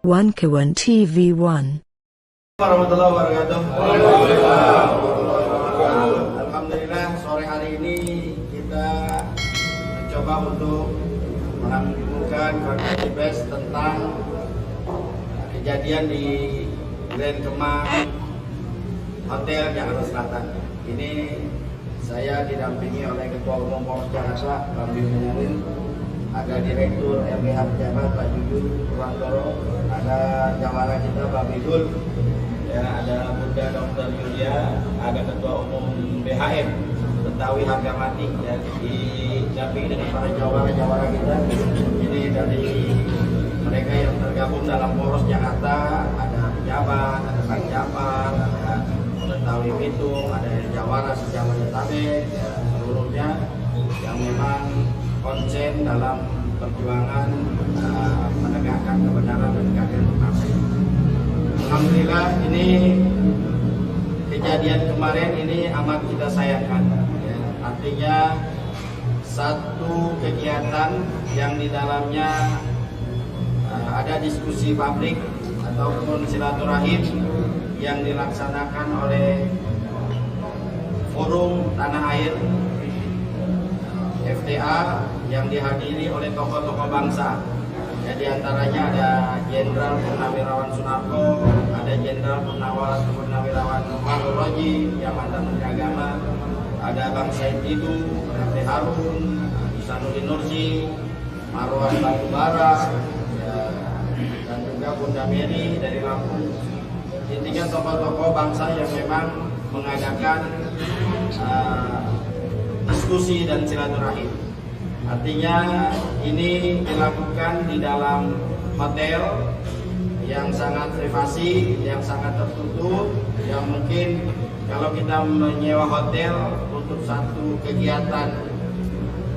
One Kawan TV 1. Warahmatullahi wabarakatuh. Alhamdulillah sore hari ini kita mencoba untuk mengajukan konferensi pers tentang kejadian di Grand Kemang Hotel Jakarta Selatan. Ini saya didampingi oleh Ketua Umum Polres Jakarta, Bang Bimbo, ada Direktur LBH Pejabat Pak Jujur Purwantoro, ada jawara kita Pak Bidul, ya, ada Bunda Dr. Yulia, ada Ketua Umum BHM Betawi Harga Mati, ya, didampingi dengan para jawara-jawara kita. Ini dari mereka yang tergabung dalam Polres Jakarta, ada pejabat, ada Pak Jabar, ada Betawi Pitung, ada jawara sejauh Jabodetabek, ya, seluruhnya yang memang konsen dalam perjuangan menegakkan kebenaran dan keadilan bangsa. Alhamdulillah ini kejadian kemarin ini amat kita sayangkan, ya. Artinya satu kegiatan yang di dalamnya ada diskusi publik ataupun silaturahim yang dilaksanakan oleh Forum Tanah Air FTA yang dihadiri oleh tokoh-tokoh bangsa. Ya, di antaranya ada Jenderal Purnawirawan Sunarko, ada Jenderal Purnawirawan Muhammad Roji yang mantan Menteri Agama, ada Bang Said Didu, Refli Harun, Isanuddin Nursi, Marwan Batubara, ya, dan juga Bunda Mary dari Lampung. Intinya tokoh-tokoh bangsa yang memang mengadakan diskusi dan silaturahim. Artinya ini dilakukan di dalam hotel yang sangat privasi, yang sangat tertutup, yang mungkin kalau kita menyewa hotel untuk satu kegiatan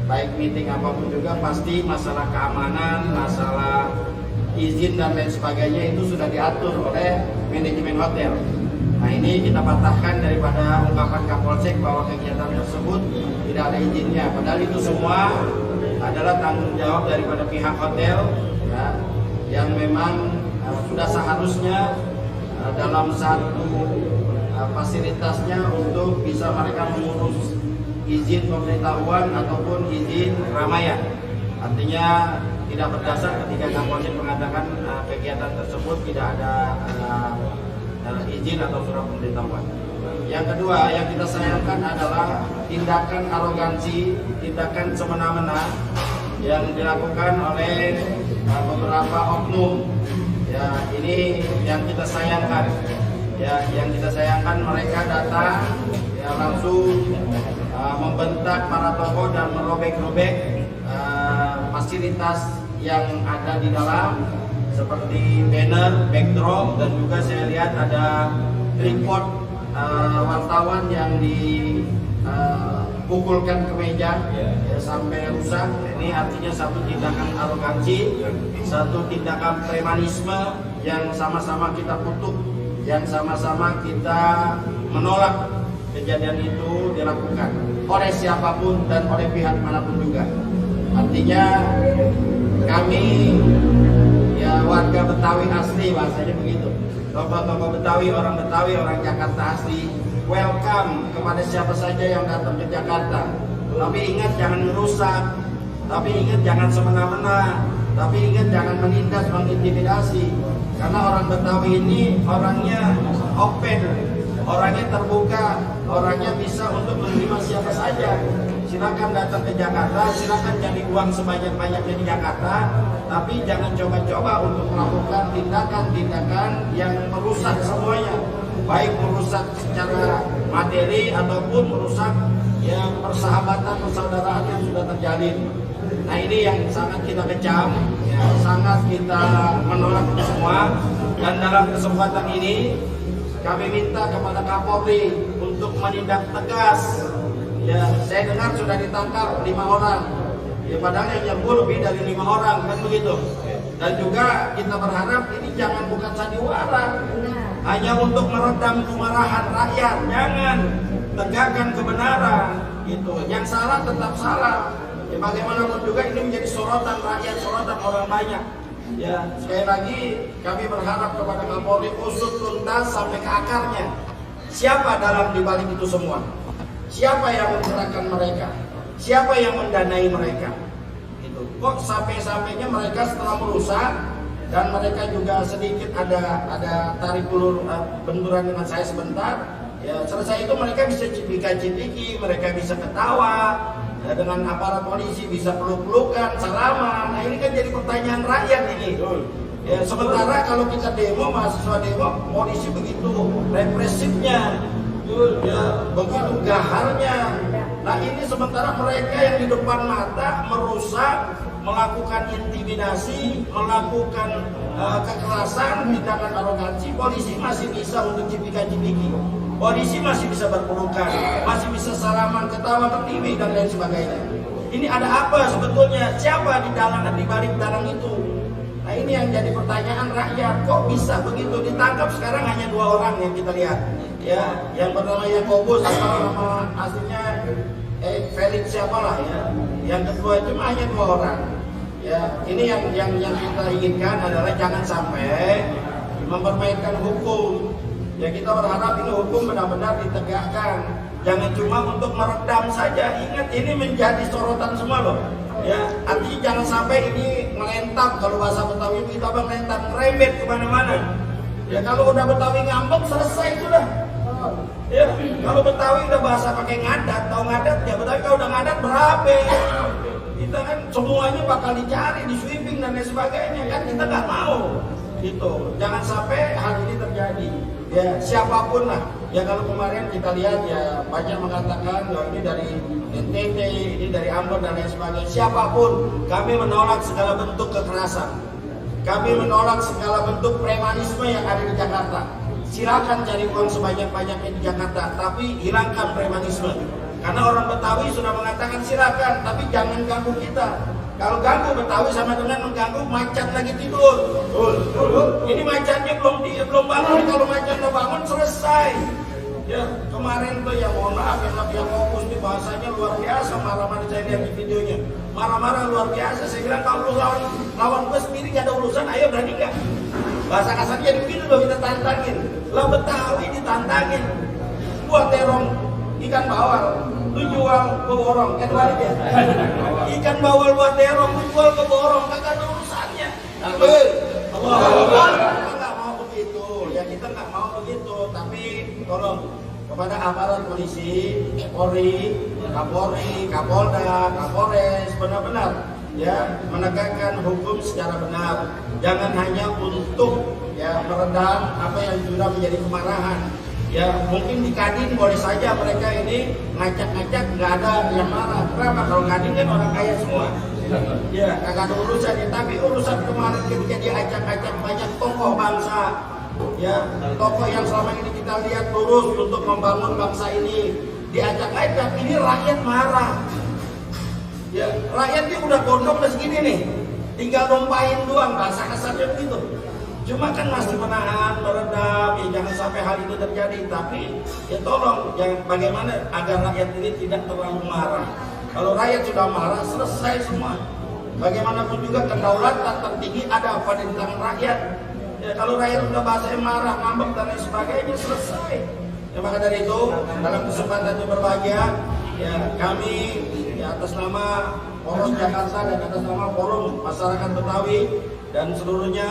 baik meeting apapun juga pasti masalah keamanan, masalah izin dan lain sebagainya itu sudah diatur oleh manajemen hotel. Nah, ini kita patahkan daripada ungkapan Kapolsek bahwa kegiatan tersebut tidak ada izinnya. Padahal itu semua adalah tanggung jawab daripada pihak hotel, ya, yang memang sudah seharusnya dalam satu fasilitasnya untuk bisa mereka mengurus izin pemberitahuan ataupun izin keramaian. Artinya tidak berdasar ketika Kapolsek mengatakan kegiatan tersebut tidak ada izin atau surat pemberitahuan. Yang kedua yang kita sayangkan adalah tindakan arogansi, tindakan semena-mena yang dilakukan oleh beberapa oknum. Ya, ini yang kita sayangkan. Ya, yang kita sayangkan mereka datang ya langsung membentak para tokoh dan merobek-robek fasilitas yang ada di dalam, seperti banner, backdrop, dan juga saya lihat ada report wartawan yang dipukulkan ke meja ya, sampai rusak. Ini artinya satu tindakan arogansi, satu tindakan premanisme yang sama-sama kita kutuk, yang sama-sama kita menolak kejadian itu dilakukan oleh siapapun dan oleh pihak manapun juga. Artinya kami ya warga Betawi asli, bahasanya begitu. Tokoh-tokoh Betawi, orang Jakarta asli, welcome kepada siapa saja yang datang ke Jakarta. Tapi ingat jangan merusak, tapi ingat jangan semena-mena, tapi ingat jangan menindas, mengintimidasi. Karena orang Betawi ini orangnya open, orangnya terbuka, orangnya bisa untuk menerima siapa saja. Silakan datang ke Jakarta, silakan cari uang sebanyak-banyaknya di Jakarta, tapi jangan coba-coba untuk melakukan tindakan-tindakan yang merusak semuanya, baik merusak secara materi ataupun merusak ya persahabatan, persaudaraan yang sudah terjalin. Nah, ini yang sangat kita kecam, ya, sangat kita menolak itu semua. Dan dalam kesempatan ini kami minta kepada Kapolri untuk menindak tegas. Ya, saya dengar sudah ditangkap 5 orang. Ya, padahal yang nyebur lebih dari 5 orang, kan begitu. Dan juga kita berharap ini jangan bukan sandiwara, hanya untuk meredam kemarahan rakyat. Jangan, tegakkan kebenaran. Gitu. Yang salah tetap salah. Ya, bagaimanapun juga ini menjadi sorotan rakyat, sorotan orang banyak. Ya, sekali lagi kami berharap kepada Kapolri usut tuntas sampai ke akarnya. Siapa dalam dibalik itu semua? Siapa yang menggerakkan mereka? Siapa yang mendanai mereka? Gitu. Kok sampai-sampainya mereka setelah merusak dan mereka juga sedikit ada tarik ulur benturan dengan saya sebentar. Ya, selesai itu mereka bisa cipika-cipiki, mereka bisa ketawa. Ya, dengan aparat polisi bisa peluk-pelukan, salaman. Nah ini kan jadi pertanyaan rakyat ini. Ya, sementara kalau kita demo, mahasiswa demo, polisi begitu represifnya, ya, begitu gaharnya. Nah ini sementara mereka yang di depan mata merusak, melakukan intimidasi, melakukan kekerasan, tindakan arogansi, polisi masih bisa untuk cipika-cipiki. Polisi masih bisa berpelukan, masih bisa salaman, ketawa ke TV dan lain sebagainya. Ini ada apa sebetulnya? Siapa di balik dalang itu? Nah ini yang jadi pertanyaan rakyat. Kok bisa begitu? Ditangkap sekarang hanya 2 orang yang kita lihat. Ya, yang bernama Yakobus atau nama aslinya Felix siapalah ya. Yang kedua itu hanya 2 orang. Ya, ini yang kita inginkan adalah jangan sampai mempermainkan hukum. Ya kita berharap ini hukum benar-benar ditegakkan. Jangan cuma untuk meredam saja. Ingat ini menjadi sorotan semua loh. Ya, artinya jangan sampai ini melentang. Kalau bahasa Betawi kita melentang, merembet kemana-mana. Ya kalau udah Betawi ngambek selesai sudah. Ya kalau Betawi udah bahasa pakai ngadat, tahu ngadat ya. Betawi kalau udah ngadat berabe. Kita kan semuanya bakal dicari, di sweeping dan lain sebagainya. Kan kita nggak mau. Gitu. Jangan sampai hal ini terjadi. Ya siapapun lah. Ya kalau kemarin kita lihat ya banyak mengatakan ya, ini dari NTT, ini dari Ambon dan lain sebagainya. Siapapun, kami menolak segala bentuk kekerasan. Kami menolak segala bentuk premanisme yang ada di Jakarta. Silakan cari uang sebanyak-banyaknya di Jakarta, tapi hilangkan premanisme. Karena orang Betawi sudah mengatakan silakan, tapi jangan ganggu kita. Kalau ganggu Betawi sama dengan mengganggu macan lagi tidur. Ini macannya belum bangun. Kalau macan udah bangun selesai. Ya kemarin tuh ya mohon maaf yang fokus di bahasanya luar biasa, marah-marah saya lihat di videonya. Marah-marah luar biasa. Saya bilang kalau lawan gue sendiri gak ada urusan, ayo berani gak? Bahasa kasarnya jadi begitu loh, kita tantangin. Lah Betawi ditantangin. Buat terong ikan bawal, lu jual ke borong, kan balik ya. Ikan bawal buat terong, lu jual ke borong, kagak ada urusannya. Kita nggak mau begitu, ya kita nggak mau begitu. Tapi tolong kepada aparat polisi, Polri, Kapolri, Kapolda, Kapolres, benar-benar ya menegakkan hukum secara benar. Jangan hanya untuk ya meredam apa yang sudah menjadi kemarahan. Ya mungkin di Kadin boleh saja mereka ini ngacak-ngacak, nggak ada yang marah. Kenapa? Kalau Kadin kan orang kaya semua. Ya kagak ada urusannya. Tapi urusan kemarin ketika diacak-acak banyak tokoh bangsa, ya tokoh yang selama ini kita lihat lurus untuk membangun bangsa ini, diacak-acak. Ini rakyat marah. Ya rakyatnya udah gondok udah segini nih, tinggal numpahin doang, bahasa kasarnya begitu. Cuma kan masih menahan, meredam, ya jangan sampai hal itu terjadi. Tapi ya tolong, bagaimana agar rakyat ini tidak terlalu marah. Kalau rakyat sudah marah, selesai semua. Bagaimanapun juga kedaulatan tertinggi ada pada di tangan rakyat. Ya kalau rakyat sudah bahasanya marah, ngambek dan lain sebagainya, selesai. Ya maka dari itu, dalam kesempatan yang berbahagia, ya kami ya, atas nama Poros Jakarta dan atas nama Forum Masyarakat Betawi dan seluruhnya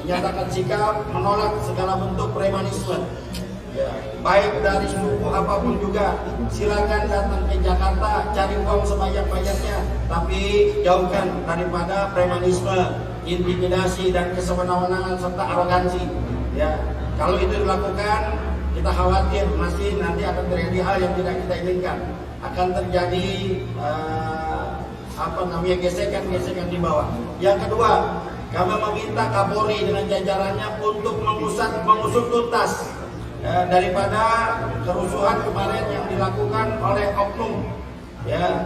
menyatakan sikap menolak segala bentuk premanisme. Ya, baik dari suku apapun juga, silakan datang ke Jakarta, cari uang sebanyak-banyaknya, tapi jauhkan daripada premanisme, intimidasi dan kesewenang-wenangan serta arogansi. Ya, kalau itu dilakukan, kita khawatir masih nanti akan terjadi hal yang tidak kita inginkan. Akan terjadi gesekan-gesekan di bawah. Yang kedua, kami meminta Kapolri dengan jajarannya untuk mengusut tuntas daripada kerusuhan kemarin yang dilakukan oleh oknum, ya,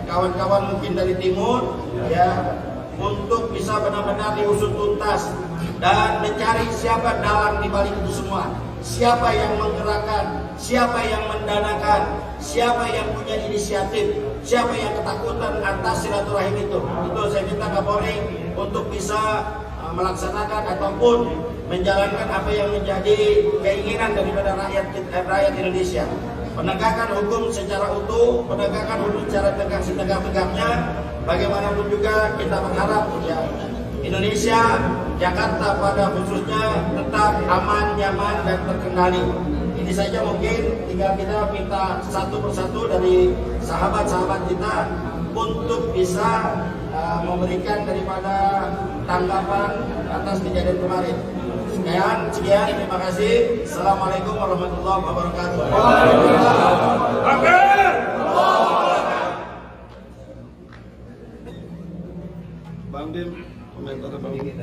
kawan-kawan mungkin dari timur, ya, untuk bisa benar-benar diusut tuntas dan mencari siapa dalang di balik itu semua, siapa yang menggerakkan, siapa yang mendanakan. siapa yang punya inisiatif, siapa yang ketakutan atas silaturahim itu. Itu saya minta Kapolri untuk bisa melaksanakan ataupun menjalankan apa yang menjadi keinginan daripada rakyat Indonesia. Penegakan hukum secara utuh, penegakan hukum secara tegak setegak-tegaknya. Bagaimanapun juga kita berharap ya Indonesia, Jakarta pada khususnya tetap aman, nyaman dan terkendali. Ini saja mungkin, tinggal kita minta satu persatu dari sahabat-sahabat kita untuk bisa memberikan daripada tanggapan atas kejadian kemarin. Sekian, terima kasih. Assalamualaikum warahmatullahi wabarakatuh. Bang Dim, komentar Bang Dim.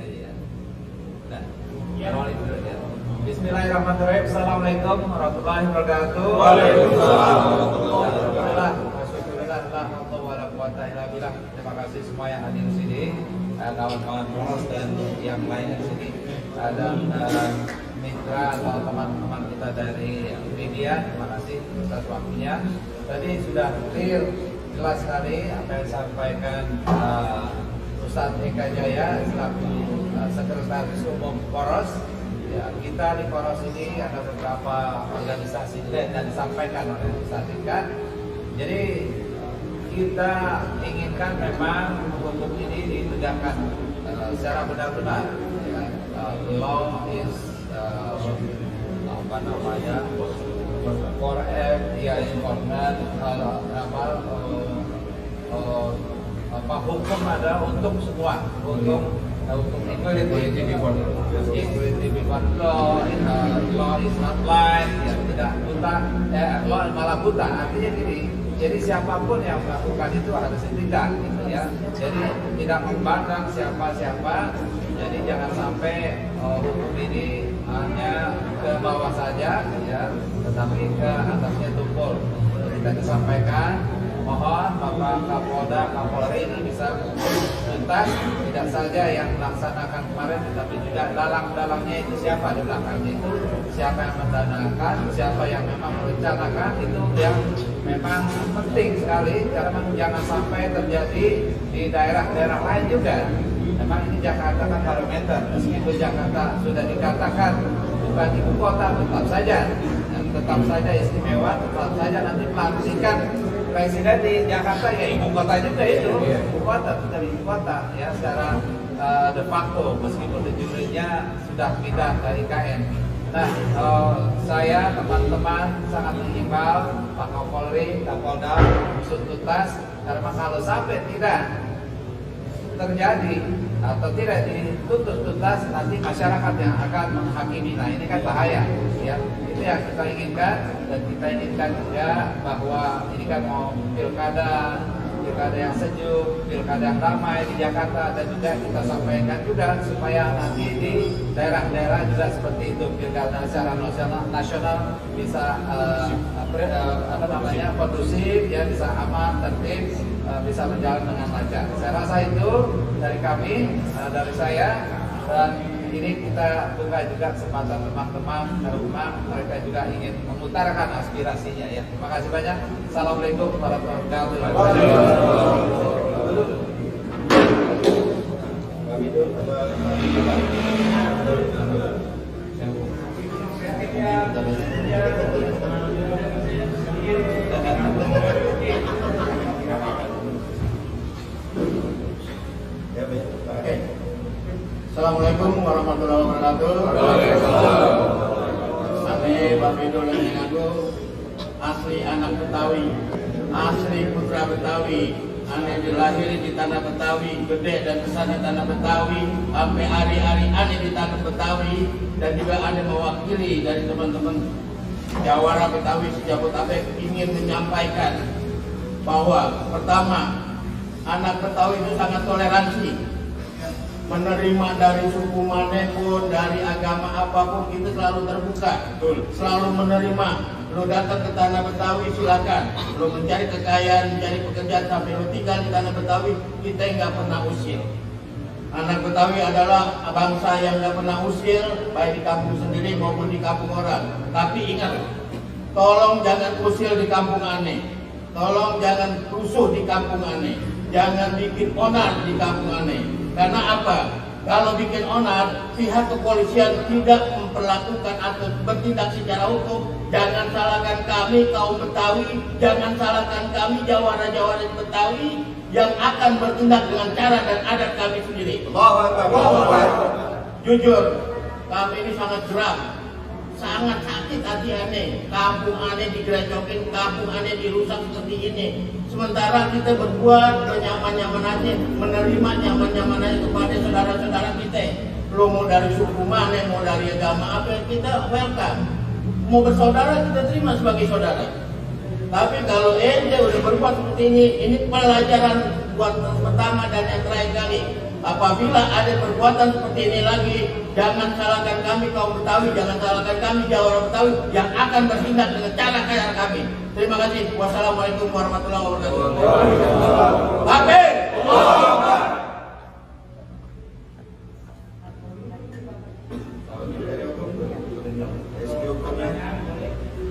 Bismillahirrahmanirrahim. Assalamualaikum warahmatullahi wabarakatuh. Waalaikumsalam. Terima kasih semua yang hadir di sini, kawan-kawan Poros dan yang lain di sini, dan mitra atau teman-teman kita dari media. Terima kasih atas waktunya. Tadi sudah clear, jelas sekali apa yang disampaikan Ustadz Eka Jaya selaku Sekretaris Umum Poros. Ya, kita di Poros ini ada beberapa organisasi dan disampaikan oleh Ustadz Eka. Jadi kita inginkan memang hukum ini ditegakkan secara benar-benar. Ya, law is apa namanya for ya important hukum ada untuk semua, untuk equality before law, law is not blind, ya tidak buta, law malah buta. Artinya gini, jadi siapapun yang melakukan itu harus ditindak, gitu ya. Jadi tidak memandang siapa-siapa. Jadi jangan sampai hukum ini hanya ke bawah saja, ya, tetapi ke atasnya tumpul. Kita disampaikan, mohon Bapak Kapolda, Kapolri ini bisa tuntas, tidak saja yang melaksanakan kemarin, tetapi juga dalang-dalangnya itu siapa di belakangnya itu, siapa yang mendanakan, siapa yang memang merencanakan, itu yang memang penting sekali, karena jangan sampai terjadi di daerah-daerah lain juga. Memang ini Jakarta kan barometer, meskipun Jakarta sudah dikatakan bukan ibu kota, tetap saja istimewa, tetap saja nanti pelantikan presiden di Jakarta ya ibu kota juga itu, ibu kota, ya secara de facto, meskipun de jure-nya sudah pindah dari IKN. Nah, saya teman-teman sangat mengimbau Pak Kapolri, Kapolda usut tuntas, karena kalau sampai tidak terjadi atau tidak dituntut tuntas, nanti masyarakat yang akan menghakimi. Nah, ini kan bahaya, ya. Itu yang kita inginkan, dan kita inginkan juga bahwa ini kan mau pilkada yang sejuk, pilkada yang damai di Jakarta, dan juga kita sampaikan juga supaya nanti di daerah-daerah juga seperti itu, pilkada secara nasional bisa kondusif, ya, bisa aman, tertib, bisa berjalan dengan lancar. Saya rasa itu dari kami, dari saya, dan ini kita buka juga kesempatan teman-teman rumah, mereka juga ingin mengutarakan aspirasinya, ya. Terima kasih banyak. Assalamualaikum warahmatullahi wabarakatuh. Assalamualaikum warahmatullahi wabarakatuh. Kami Pak Bidul yang aku asli anak Betawi, asli putra Betawi. Ane dilahiri di tanah Betawi, gede dan besar di tanah Betawi, sampai hari-hari ane di tanah Betawi, dan juga ane mewakili dari teman-teman Jawara Betawi Sejabotabek ingin menyampaikan bahwa pertama, anak Betawi itu sangat toleransi. Menerima dari suku manapun, dari agama apapun, kita selalu terbuka, selalu menerima. Lo datang ke tanah Betawi silakan, lo mencari kekayaan, mencari pekerjaan, sampai lo tinggal di tanah Betawi, kita nggak pernah usir. Anak Betawi adalah bangsa yang nggak pernah usir, baik di kampung sendiri maupun di kampung orang. Tapi ingat, Tolong jangan usil di kampung aneh. Tolong jangan rusuh di kampung aneh. Jangan bikin onar di kampung aneh. Karena apa? Kalau bikin onar, pihak kepolisian tidak memperlakukan atau bertindak secara hukum. Jangan salahkan kami kaum Betawi, jangan salahkan kami jawara-jawara Betawi yang akan bertindak dengan cara dan adat kami sendiri. Jujur, kami ini sangat geram, sangat sakit hati aneh. Kampung aneh digerecokin, kampung aneh dirusak seperti ini. Sementara kita berbuat nyaman-nyaman aja, menerima nyaman-nyaman aja kepada saudara-saudara kita. Lo mau dari suku mana, mau dari agama apa, kita welcome. Mau bersaudara kita terima sebagai saudara. Tapi kalau ente udah berbuat seperti ini pelajaran buat pertama dan yang terakhir kali. Apabila ada perbuatan seperti ini lagi, jangan salahkan kami kaum Betawi, jangan salahkan kami Jawara Betawi yang akan bertindak dengan cara kayak kami. Terima kasih. Wassalamualaikum warahmatullahi wabarakatuh. Amin.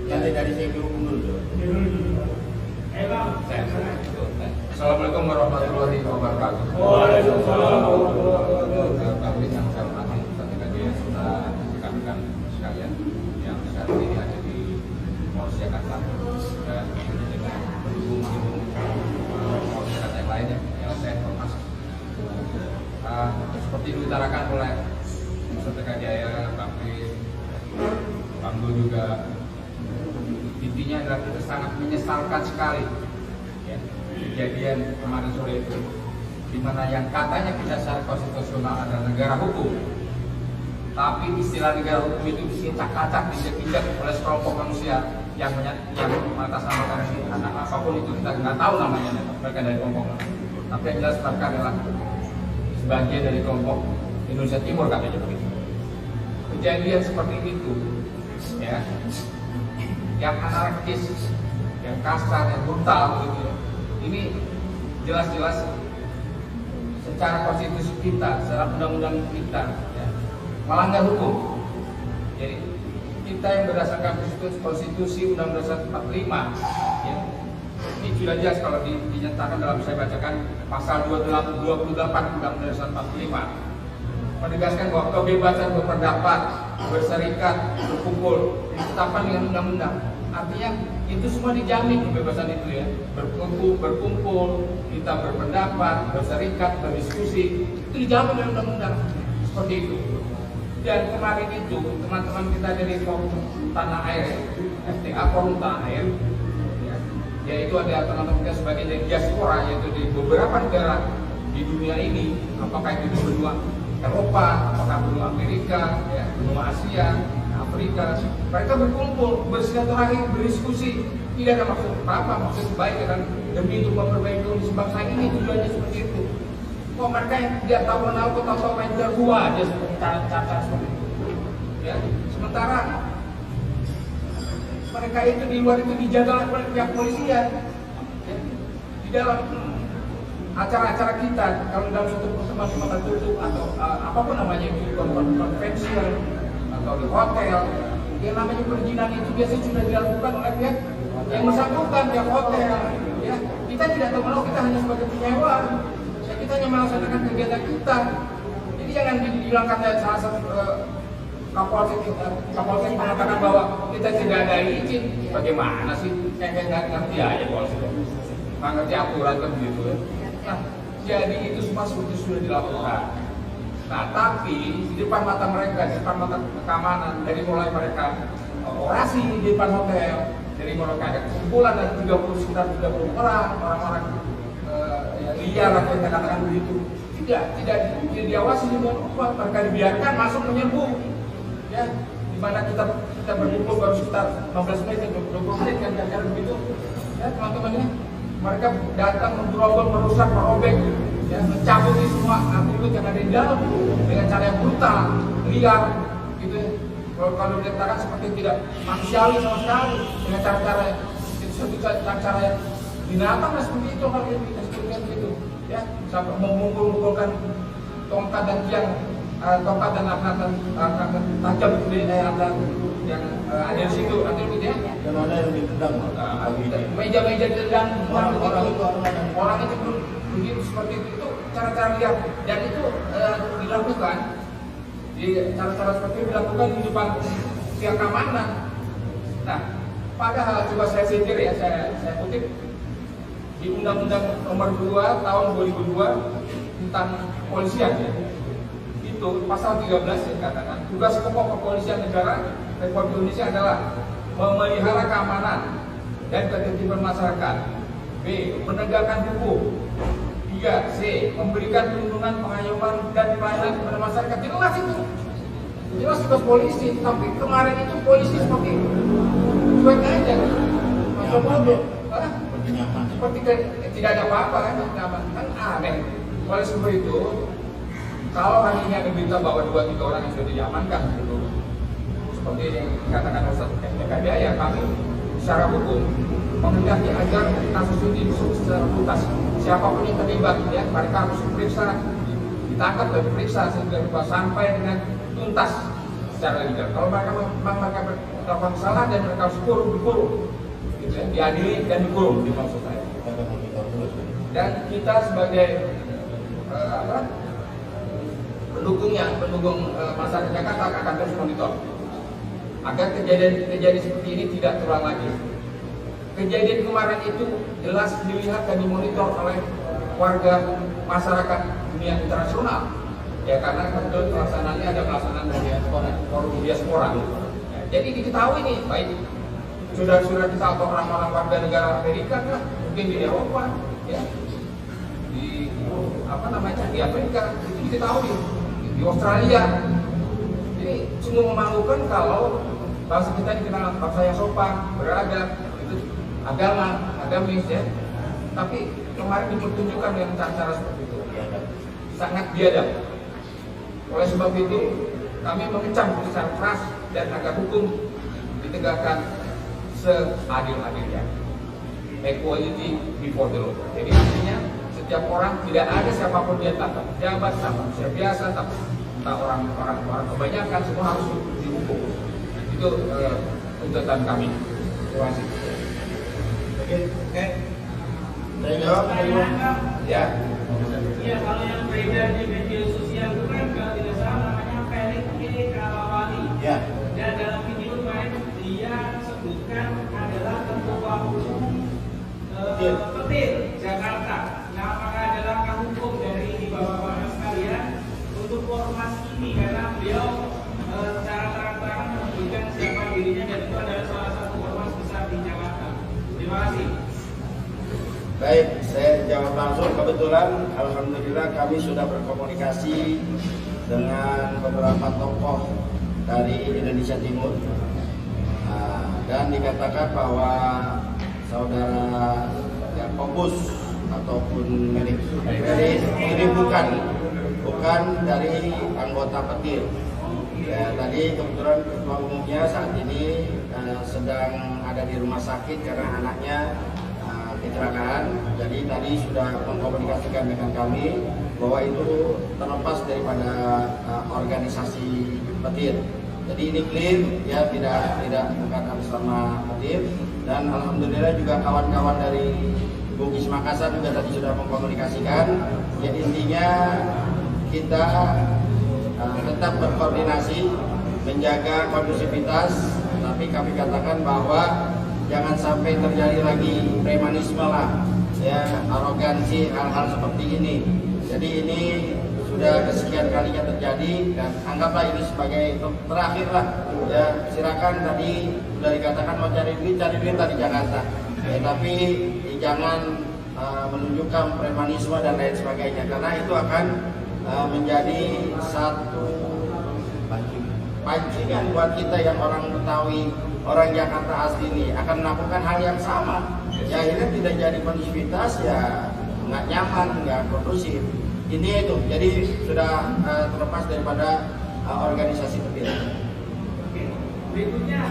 Yang dari segi hukum dulu. Assalamualaikum warahmatullahi wabarakatuh. Waalaikumsalam. Kami yang saya hormati, tadi yang sudah dikatakan sekalian yang saat ini ada di Polres Jakarta dan dengan pendukung Polres Jakarta yang lainnya yang saya hormati. Seperti diutarakan oleh Peserta Jaya, Bang Dul juga, intinya adalah kita sangat menyesalkan sekali ya, kejadian kemarin sore itu, di mana yang katanya kita secara konstitusional adalah negara hukum, tapi istilah negara hukum itu dicacak-cacak, dijak-dijak oleh sekelompok manusia yang mengatasnamakan anak apapun itu, kita nggak tahu namanya mereka dari kelompok mana. Tapi yang jelas mereka adalah sebagian dari kelompok Indonesia Timur katanya begitu. Kejadian seperti itu ya, yang anarkis, yang kasar, yang brutal gitu ya. Ini jelas-jelas secara konstitusi kita, secara undang-undang kita ya, melanggar hukum. Jadi kita yang berdasarkan konstitusi Undang-Undang Dasar 45 ya, ini sudah jelas kalau dinyatakan dalam, saya bacakan pasal 28 Undang-Undang Dasar 45 menegaskan bahwa kebebasan berpendapat, berserikat, berkumpul ditetapkan dengan undang-undang. Artinya itu semua dijamin kebebasan itu ya, berkumpul, kita berpendapat, berserikat, berdiskusi, itu dijamin dengan undang-undang seperti itu. Dan kemarin itu teman-teman kita dari Forum Tanah Air, FTA Forum Tanah Air, ya, yaitu ada teman-teman kita sebagai dari diaspora, yaitu di beberapa negara di dunia ini, apakah itu di benua Eropa, apakah benua Amerika, ya, benua Asia, Afrika, mereka berkumpul, bersilaturahmi, berdiskusi, tidak ada maksud apa-apa, maksud baik dan demi untuk memperbaiki kondisi bangsa ini, tujuannya seperti itu. Kok mereka yang tidak tahu menau, tahu main jagoa aja seperti cara seperti itu. Ya, sementara mereka itu di luar itu dijaga oleh pihak polisian. Ya, di dalam acara-acara kita, kalau dalam suatu pertemuan tertutup atau apapun namanya itu, konvensi atau di hotel, yang namanya perizinan itu biasanya sudah dilakukan oleh pihak yang bersangkutan, pihak hotel. Ya, kita tidak tahu kalau kita hanya sebagai penyewa, ya, kita hanya melaksanakan kegiatan kita. Jadi jangan dibilang kata salah satu Kapolsek mengatakan bahwa kita tidak ada izin. Bagaimana sih? Kayak nggak ngerti aja polisi, nggak ngerti aturan kan begitu ya. Nah, jadi itu semua sudah dilakukan. Nah, tapi di depan mata mereka, di depan mata keamanan, dari mulai mereka orasi di depan hotel, dari mulai ada kumpulan dan sekitar 30 orang-orang yang liar atau yang katakan begitu, tidak diawasi dengan kuat, mereka dibiarkan masuk menyerbu, ya, di mana kita berkumpul baru sekitar 15 menit, 20 menit kan kira-kira begitu, ya teman-teman ya. Mereka datang menggerogol, merusak, merobek, ya, mencabut semua atribut yang ada di dalam dengan cara yang brutal, liar, gitu ya. Kalau dikatakan seperti tidak manusiawi sama sekali dengan cara-cara itu cara yang binatang lah seperti itu kalau kita sebutkan gitu, ya, sampai mengumpulkan tongkat dan tiang tongkat dan alat tajam yang ada di situ, nanti gitu ya. Dan ada yang ditendang. Meja-meja ditendang orang itu begitu seperti itu cara-cara lihat, dan itu dilakukan. Cara-cara seperti itu dilakukan di depan pihak keamanan. Nah, padahal coba saya sindir ya, saya kutip di Undang-Undang Nomor 2 Tahun 2002 tentang kepolisian ya. Itu pasal 13 yang katakan tugas pokok kepolisian negara Republik Indonesia adalah memelihara keamanan dan ketertiban masyarakat. B. Menegakkan hukum. 3. C. Memberikan perlindungan, pengayoman dan pelayanan kepada masyarakat. Jelas itu. Jelas tugas polisi. Tapi kemarin itu polisi seperti cuek aja. Masuk mobil. Seperti tidak ada apa-apa kan aneh. Oleh sebab itu, kalau hari ini ada berita bahwa 2-3 orang yang sudah diamankan gitu, seperti yang dikatakan Ustaz Jaya, ya kami secara hukum menghendaki agar kasus ini disebut secara tuntas. Siapapun yang terlibat, ya mereka harus diperiksa, ditangkap dan diperiksa sehingga sampai dengan tuntas secara legal. Kalau mereka melakukan kesalahan dan mereka harus dikurung, gitu ya, diadili dan dikurung, maksud saya. Dan kita sebagai pendukung masyarakat Jakarta akan terus monitor agar kejadian seperti ini tidak terulang lagi. Kejadian kemarin itu jelas dilihat dan dimonitor oleh warga masyarakat dunia internasional, ya karena kebetulan pelaksanaannya ada pelaksanaan dari forum diaspora. Ya, jadi diketahui nih, baik saudara-saudara kita atau orang-orang warga negara Amerika kan, mungkin di Eropa, ya di di Afrika itu diketahui, di Australia. Jadi sungguh memalukan kalau bangsa kita dikenal bangsa yang sopan, beragam, itu agamis ya. Tapi kemarin dipertunjukkan dengan cara-cara seperti itu, sangat biadab. Oleh sebab itu kami mengecam secara keras dan agar hukum ditegakkan seadil-adilnya. Equality before the law. Jadi artinya setiap orang, tidak ada siapapun dia tak pejabat, tak manusia biasa, tak orang kebanyakan, semua harus dihukum. Itu tuntutan kami. Terima kasih. Oke. Saya jawab. Ya. Iya, kalau yang beredar di media sosial itu kan kalau tidak salah namanya Felix K. Kalawali. Ya. Dan dalam video kemarin dia sebutkan adalah ketua umum Petir Jakarta. Nah, apakah ada langkah hukum dari bapak-bapak sekalian untuk ormas ini, karena beliau secara terang-terangan menunjukkan siapa dirinya dan itu adalah salah satu ormas besar di Jakarta. Terima kasih. Baik, saya jawab langsung. Kebetulan, alhamdulillah kami sudah berkomunikasi dengan beberapa tokoh dari Indonesia Timur, dan dikatakan bahwa saudara Kopus ataupun ini bukan dari anggota Petir. Ya, tadi kebetulan ketua umumnya saat ini sedang ada di rumah sakit karena anaknya kecelakaan. Jadi tadi sudah mengkomunikasikan dengan kami bahwa itu terlepas daripada organisasi Petir. Jadi ini clear, ya tidak bukan atas nama Petir. Dan alhamdulillah juga kawan-kawan dari Bugis Makassar juga tadi sudah mengkomunikasikan. Jadi intinya kita tetap berkoordinasi, menjaga kondusivitas, tapi kami katakan bahwa jangan sampai terjadi lagi premanisme lah, ya, arogansi, hal-hal seperti ini. Jadi ini sudah kesekian kalinya terjadi dan anggaplah ini sebagai terakhir lah. Ya, silakan tadi sudah dikatakan mau cari duit tadi Jakarta. Ya, tapi jangan menunjukkan premanisme dan lain sebagainya, karena itu akan menjadi satu pancingan buat kita yang orang Betawi, orang Jakarta asli ini akan melakukan hal yang sama. Ya, akhirnya tidak jadi kondusivitas, ya nggak nyaman, nggak kondusif. Ini itu, jadi sudah terlepas daripada organisasi Petir. Oke, berikutnya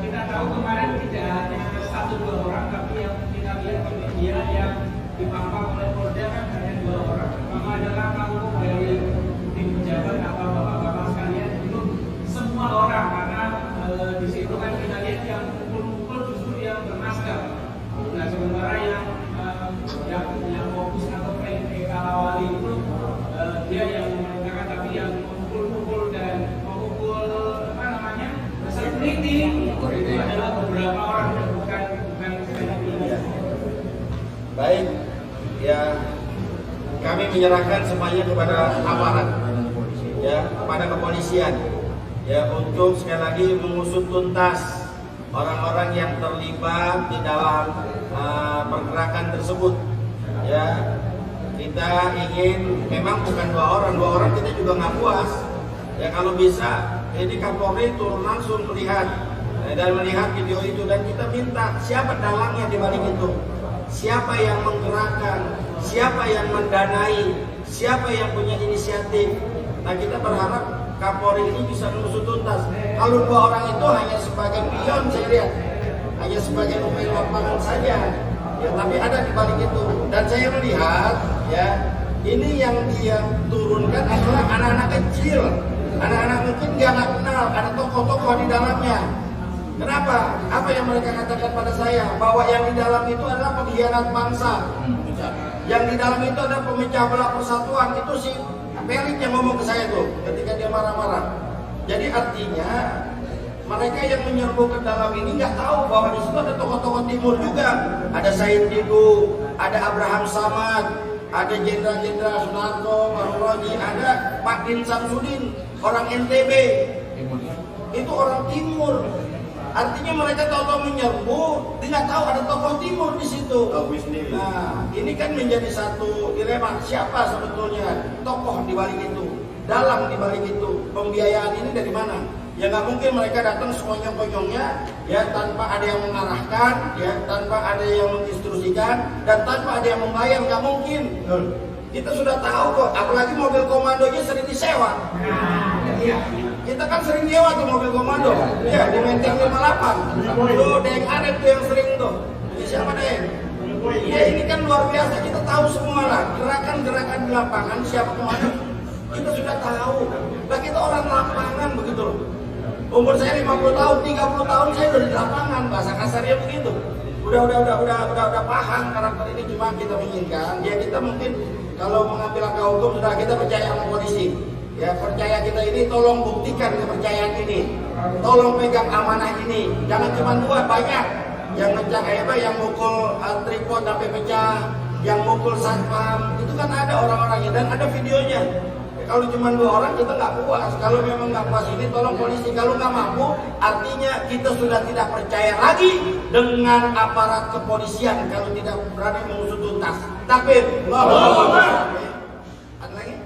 kita tahu kemarin tidak hanya 1-2 orang, tapi yang kita lihat di media yang dipampang oleh Polda kan hanya 2 orang. Apakah ada langkah hukum dari tim kami menyerahkan semuanya kepada aparat, ya, kepada kepolisian, ya, untuk sekali lagi mengusut tuntas orang-orang yang terlibat di dalam pergerakan tersebut. Ya, kita ingin, memang bukan dua orang kita juga nggak puas. Ya, kalau bisa ini Kapolri turun langsung melihat dan melihat video itu, dan kita minta siapa dalangnya di balik itu, siapa yang menggerakkan, siapa yang mendanai, siapa yang punya inisiatif. Nah, kita berharap Kapolri ini bisa mengusut tuntas. Kalau dua orang itu hanya sebagai pion, saya lihat hanya sebagai pemain lapangan saja, ya, tapi ada di balik itu. Dan saya melihat, ya, ini yang dia turunkan adalah anak-anak kecil, anak-anak mungkin dia nggak kenal, ada tokoh-tokoh di dalamnya. Kenapa? Apa yang mereka katakan pada saya? Bahwa yang di dalam itu adalah pengkhianat bangsa, yang di dalam itu ada pemecah belah persatuan. Itu si Pelik yang ngomong ke saya tuh ketika dia marah-marah. Jadi artinya mereka yang menyerbu ke dalam ini nggak tahu bahwa di situ ada tokoh-tokoh timur juga. Ada Said Didu, ada Abraham Samad, ada Jenderal Sunarto, Marroji, ada Pak Din Samsudin, orang NTB. Itu orang timur. Artinya mereka tahu-tahu menyerbu, tidak tahu ada tokoh timur di situ. Nah, ini kan menjadi satu dilema, siapa sebetulnya tokoh di balik itu, dalang di balik itu, pembiayaan ini dari mana? Ya nggak mungkin mereka datang sekonyong-konyongnya, ya, tanpa ada yang mengarahkan, ya, tanpa ada yang menginstruksikan, dan tanpa ada yang membayar, nggak mungkin. Kita sudah tahu kok, apalagi mobil komandonya sering disewa. Kita kan sering nyewa tuh mobil komando, ya, di Menteng 58. Tuh Deng Arep tuh yang sering tuh. Ini siapa Deng? Ya, ini kan luar biasa, kita tahu semua lah gerakan-gerakan di lapangan siapa kemana. Kita sudah tahu. Nah, kita orang lapangan begitu loh. Umur saya 50 tahun, 30 tahun saya udah di lapangan, bahasa kasarnya begitu. Udah paham karakter ini, cuma kita menginginkan, ya, kita mungkin kalau mengambil langkah hukum sudah kita percaya sama polisi. Ya, percaya kita ini, tolong buktikan kepercayaan ini, tolong pegang amanah ini, jangan cuma dua, banyak yang ngecak yang mukul tripod sampai pecah, yang mukul satpam, itu kan ada orang-orangnya dan ada videonya. Ya, kalau cuma dua orang kita nggak puas. Kalau memang nggak puas ini, tolong polisi. Kalau nggak mampu, artinya kita sudah tidak percaya lagi dengan aparat kepolisian kalau tidak berani mengusut tuntas. Takbir. Ada lagi?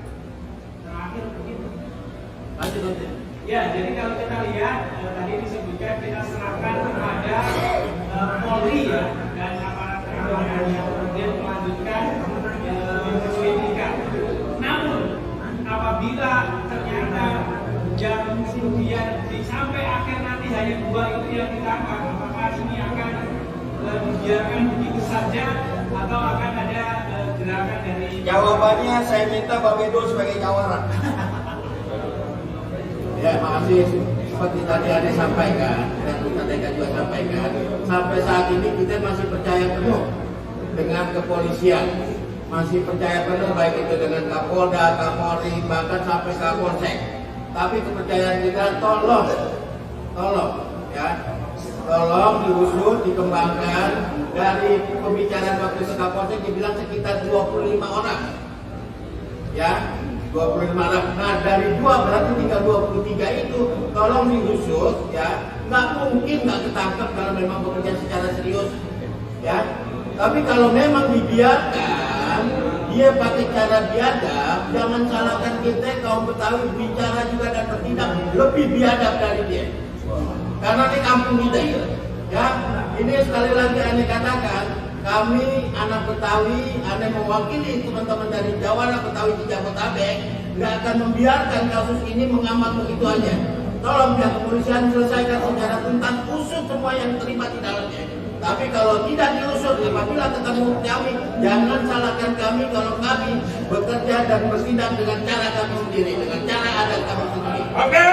Ya, jadi kalau kita lihat tadi disebutkan kita serahkan kepada Polri, ya, dan aparat keamanan yang kemudian melanjutkan penyelidikan. Namun apabila ternyata yang kemudian sampai akhir nanti hanya dua itu yang ditangkap, apakah ini akan dibiarkan begitu saja atau akan ada gerakan dari? Jawabannya saya minta Pak Bedo sebagai jawara. Ya, makasih. Seperti tadi ada sampaikan dan kita juga sampaikan, sampai saat ini kita masih percaya penuh dengan kepolisian, masih percaya penuh baik itu dengan Kapolda, Kapolri, bahkan sampai Kapolsek. Tapi kepercayaan kita tolong diusut, dikembangkan. Dari pembicaraan waktu Kapolsek dibilang sekitar 25 orang, ya. 25 orang. Nah, dari 2 berarti tinggal 23 itu tolong diusut, ya. Nggak mungkin nggak ketangkep kalau memang bekerja secara serius, ya. Tapi kalau memang dibiarkan, dia pakai cara biadab, jangan salahkan kita kaum Betawi bicara juga dan bertindak lebih biadab dari dia. Karena ini kampung kita, ya. Ini sekali lagi aneh katakan, kami anak Betawi, aneh mewakili teman-teman dari Jawara Betawi di Jabodetabek, nggak akan membiarkan kasus ini mengambat begitu aja. Tolong pihak kepolisian selesaikan secara tuntas, usut semua yang terlibat di dalamnya. Tapi kalau tidak diusut, apabila ketemu kami, jangan salahkan kami kalau kami bekerja dan bertindak dengan cara kami sendiri, dengan cara adat kami sendiri. Oke.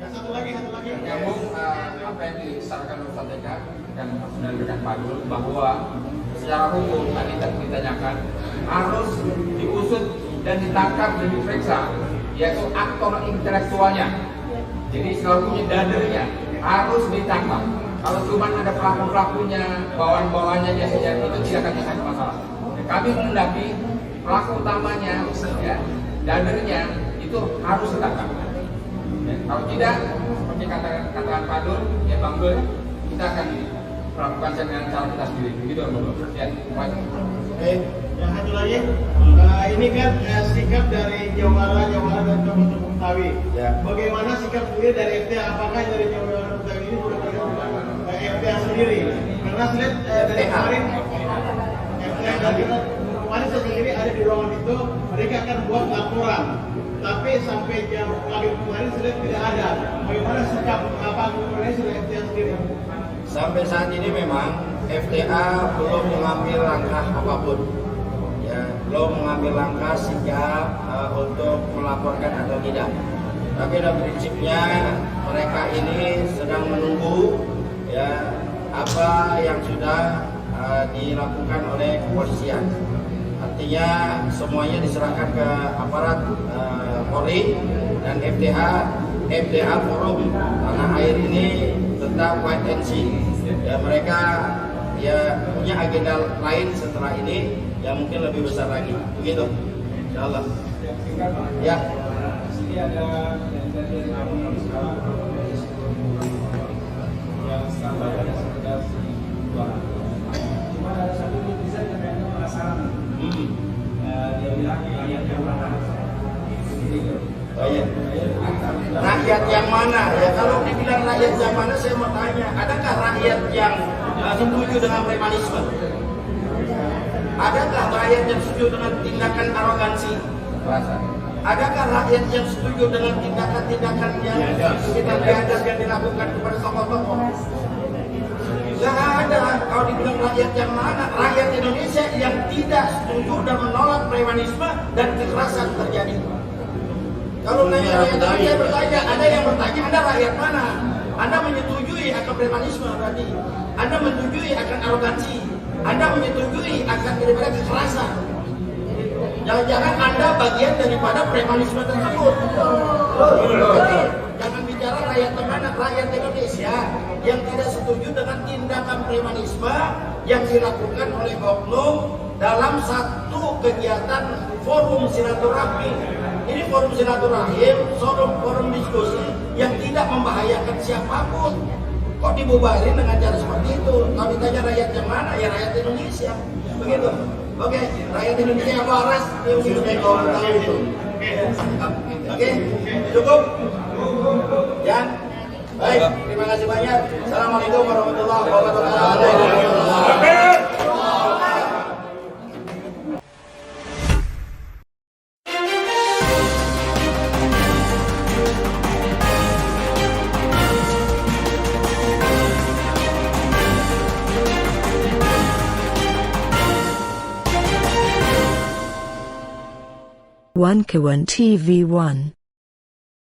Satu lagi. Nyambung apa yang disampaikan Ustaz Eka dan dengan Pak Dul, bahwa secara hukum tadi ditanyakan harus diusut dan ditangkap dan diperiksa, yaitu aktor intelektualnya. Jadi selalunya dadernya harus ditangkap. Kalau cuma ada pelaku-pelakunya, bawaan-bawaannya biasanya itu tidak akan jadi masalah. kami menghendaki pelaku utamanya, ya, dadernya itu harus ditangkap. Ya, kalau tidak, seperti katakan Pak Dul, ya Bang Dul, kita akan melakukan dengan cara kita sendiri. Begitu, Bang Dul. Ya, Oke, yang satu lagi, ini kan sikap dari Jawara dan teman-teman Betawi. Ya. Bagaimana sikap sendiri dari FTA? Apakah dari Jawara dan Betawi ini sudah bergabung dengan FTA sendiri? Karena saya lihat dari kemarin FTA dari kemarin saya sendiri ada di ruangan itu, mereka akan buat laporan. Tapi sampai jam pagi kemarin saya lihat tidak ada. Bagaimana sikap apa Indonesia dari FTA sendiri? Sampai saat ini memang FTA belum mengambil langkah apapun, ya, belum mengambil langkah sikap untuk melaporkan atau tidak. Tapi pada prinsipnya mereka ini sedang menunggu, ya, apa yang sudah dilakukan oleh kepolisian. Artinya semuanya diserahkan ke aparat Polri dan FTA Forum Tanah Air ini tetap wait and see. Ya, mereka ya punya agenda lain setelah ini yang mungkin lebih besar lagi. Begitu. Insyaallah. Ya. Sini ada dari yang standar ada sekitar 2. Cuma ada satu netizen yang kayaknya penasaran. Dia bilang rakyat yang mana? Oh, iya. Rakyat yang mana? Ya, kalau dibilang rakyat yang mana, saya mau tanya, adakah rakyat yang setuju dengan premanisme? Adakah rakyat yang setuju dengan tindakan arogansi? Adakah rakyat yang setuju dengan tindakan-tindakan yang kita lihat yang dilakukan kepada tokoh-tokoh? Gak ada. Kalau dibilang rakyat yang mana? Rakyat Indonesia yang tidak setuju dan menolak premanisme dan kekerasan terjadi. Kalau nanya rakyat, saya bertanya, ada yang bertanya, Anda rakyat mana? Anda menyetujui akan premanisme berarti. Anda menyetujui akan arogansi. Anda menyetujui akan daripada kekerasan. Jangan-jangan Anda bagian daripada premanisme tersebut. Jangan bicara rakyat mana, rakyat Indonesia yang tidak setuju dengan tindakan premanisme yang dilakukan oleh oknum dalam satu kegiatan forum silaturahmi. Ini forum silaturahim, forum diskusi yang tidak membahayakan siapapun. Kok dibubarin dengan cara seperti itu? Kalau ditanya rakyat yang mana, ya rakyat Indonesia. Begitu. Oke, rakyat Indonesia yang waras, yang itu. Oke, cukup. Jan, baik, terima kasih banyak. Assalamualaikum warahmatullahi wabarakatuh. One Kawan TV 1